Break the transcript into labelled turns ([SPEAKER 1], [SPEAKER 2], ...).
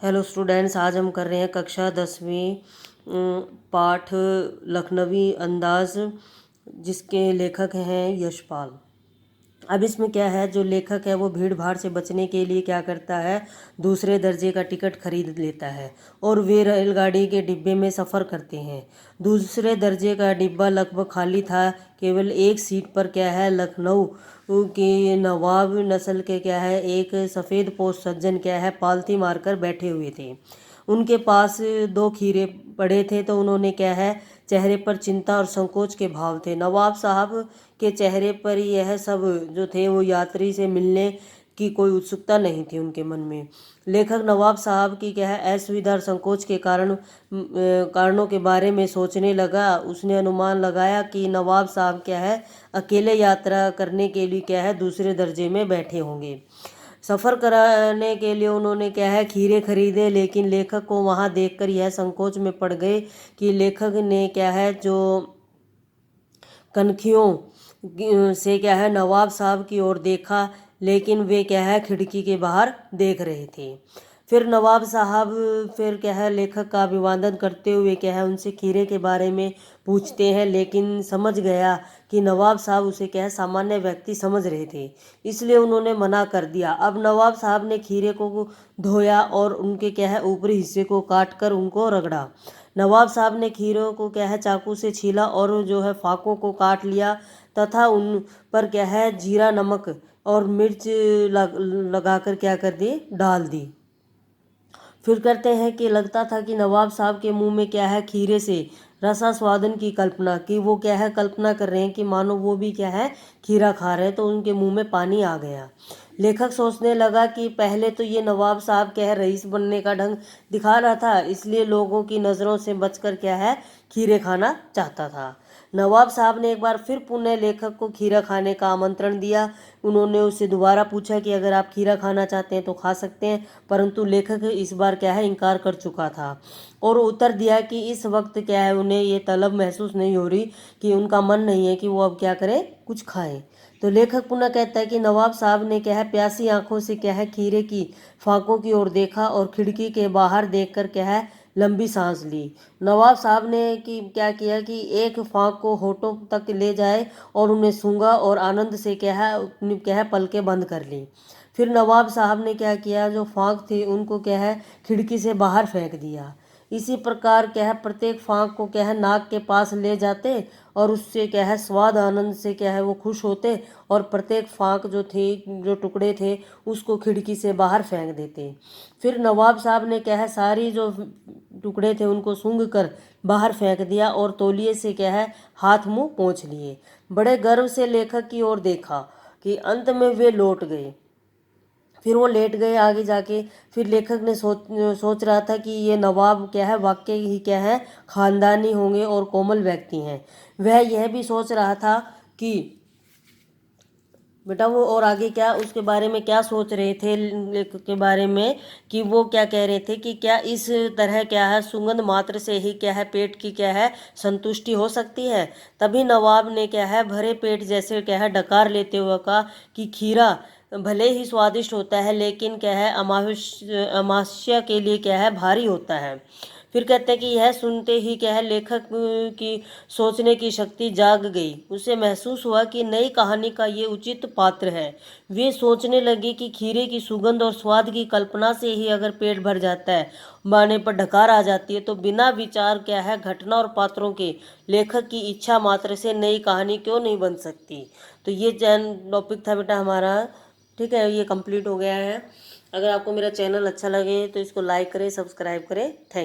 [SPEAKER 1] Hello students, आज हम कर रहे हैं कक्षा 10वीं पाठ लखनवी अंदाज, जिसके लेखक हैं यशपाल। अब इसमें क्या है, जो लेखक है वो भीड़ भाड़ से बचने के लिए क्या करता है, दूसरे दर्जे का टिकट खरीद लेता है और वे रेलगाड़ी के डिब्बे में सफ़र करते हैं। दूसरे दर्जे का डिब्बा लगभग खाली था। केवल एक सीट पर क्या है, लखनऊ के नवाब नस्ल के क्या है एक सफ़ेद पोश सज्जन क्या है पालथी मारकर बैठे हुए थे। उनके पास दो खीरे पड़े थे, तो उन्होंने क्या है चेहरे पर चिंता और संकोच के भाव थे। नवाब साहब के चेहरे पर यह सब जो थे वो यात्री से मिलने की कोई उत्सुकता नहीं थी उनके मन में। लेखक नवाब साहब की क्या है असुविधा और संकोच के कारणों के बारे में सोचने लगा। उसने अनुमान लगाया कि नवाब साहब क्या है अकेले यात्रा करने के लिए क्या है दूसरे दर्जे में बैठे होंगे। सफ़र कराने के लिए उन्होंने क्या है खीरे खरीदे, लेकिन लेखक को वहाँ देखकर यह संकोच में पड़ गए कि लेखक ने क्या है जो कनखियों से क्या है नवाब साहब की ओर देखा, लेकिन वे क्या है खिड़की के बाहर देख रहे थे। फिर नवाब साहब फिर क्या है लेखक का अभिवादन करते हुए क्या है उनसे खीरे के बारे में पूछते हैं, लेकिन समझ गया कि नवाब साहब उसे क्या है सामान्य व्यक्ति समझ रहे थे, इसलिए उन्होंने मना कर दिया। अब नवाब साहब ने खीरे को धोया और उनके क्या है ऊपरी हिस्से को काट कर उनको रगड़ा। नवाब साहब ने खीरों को क्या है चाकू से छीला और जो है फाकों को काट लिया तथा उन पर क्या है जीरा नमक और मिर्च लगाकर क्या कर दी, डाल दी। फिर कहते हैं कि लगता था कि नवाब साहब के मुंह में क्या है खीरे से रसास्वादन की कल्पना की, वो क्या है कल्पना कर रहे हैं कि मानो वो भी क्या है खीरा खा रहे हैं, तो उनके मुंह में पानी आ गया। लेखक सोचने लगा कि पहले तो ये नवाब साहब क्या है रईस बनने का ढंग दिखा रहा था, इसलिए लोगों की नज़रों से बचकर क्या है खीरे खाना चाहता था। नवाब साहब ने एक बार फिर पुनः लेखक को खीरा खाने का आमंत्रण दिया। उन्होंने उससे दोबारा पूछा कि अगर आप खीरा खाना चाहते हैं तो खा सकते हैं, परंतु लेखक इस बार क्या है इनकार कर चुका था और उत्तर दिया कि इस वक्त क्या है उन्हें ये तलब महसूस नहीं हो रही, कि उनका मन नहीं है कि वो अब क्या करें, कुछ खाएं। तो लेखक पुनः कहता है कि नवाब साहब ने क्या है प्यासी आंखों से क्या है खीरे की फाकों की ओर देखा और खिड़की के बाहर देखकर क्या है लंबी सांस ली। नवाब साहब ने क्या किया कि एक फाक को होठों तक ले जाए और उन्हें सूंघा और आनंद से क्या है पलकें बंद कर ली। फिर नवाब साहब ने क्या किया, जो फाक थी उनको क्या है खिड़की से बाहर फेंक दिया। इसी प्रकार क्या है प्रत्येक फाक को क्या है नाक के पास ले जाते और उससे क्या है स्वाद आनंद से क्या है वो खुश होते और प्रत्येक फाक जो टुकड़े थे उसको खिड़की से बाहर फेंक देते। फिर नवाब साहब ने क्या है सारी जो टुकड़े थे उनको सूंघ कर बाहर फेंक दिया और तौलिए से क्या है हाथ मुंह पोंछ लिए। बड़े गर्व से लेखक की ओर देखा कि अंत में वे लौट गए। फिर वो लेट गए आगे जाके। फिर लेखक ने सोच रहा था कि ये नवाब क्या है वाकई ही क्या है खानदानी होंगे और कोमल व्यक्ति हैं। वह यह भी सोच रहा था कि बेटा वो और आगे क्या उसके बारे में क्या सोच रहे थे लेखक के बारे में, कि वो क्या कह रहे थे कि क्या इस तरह क्या है सुगंध मात्र से ही क्या है पेट की क्या है संतुष्टि हो सकती है। तभी नवाब ने क्या है भरे पेट जैसे क्या है डकार लेते हुए कहा कि खीरा भले ही स्वादिष्ट होता है, लेकिन क्या है अमावस्या के लिए क्या है भारी होता है। फिर कहते हैं कि यह सुनते ही क्या है लेखक की सोचने की शक्ति जाग गई। उसे महसूस हुआ कि नई कहानी का ये उचित पात्र है। वे सोचने लगे कि खीरे की सुगंध और स्वाद की कल्पना से ही अगर पेट भर जाता है, माने पर ढकार आ जाती है, तो बिना विचार क्या है घटना और पात्रों के लेखक की इच्छा मात्र से नई कहानी क्यों नहीं बन सकती। तो ये टॉपिक था बेटा हमारा, ठीक है, ये कंप्लीट हो गया है। अगर आपको मेरा चैनल अच्छा लगे तो इसको लाइक करें, सब्सक्राइब करें। थैंक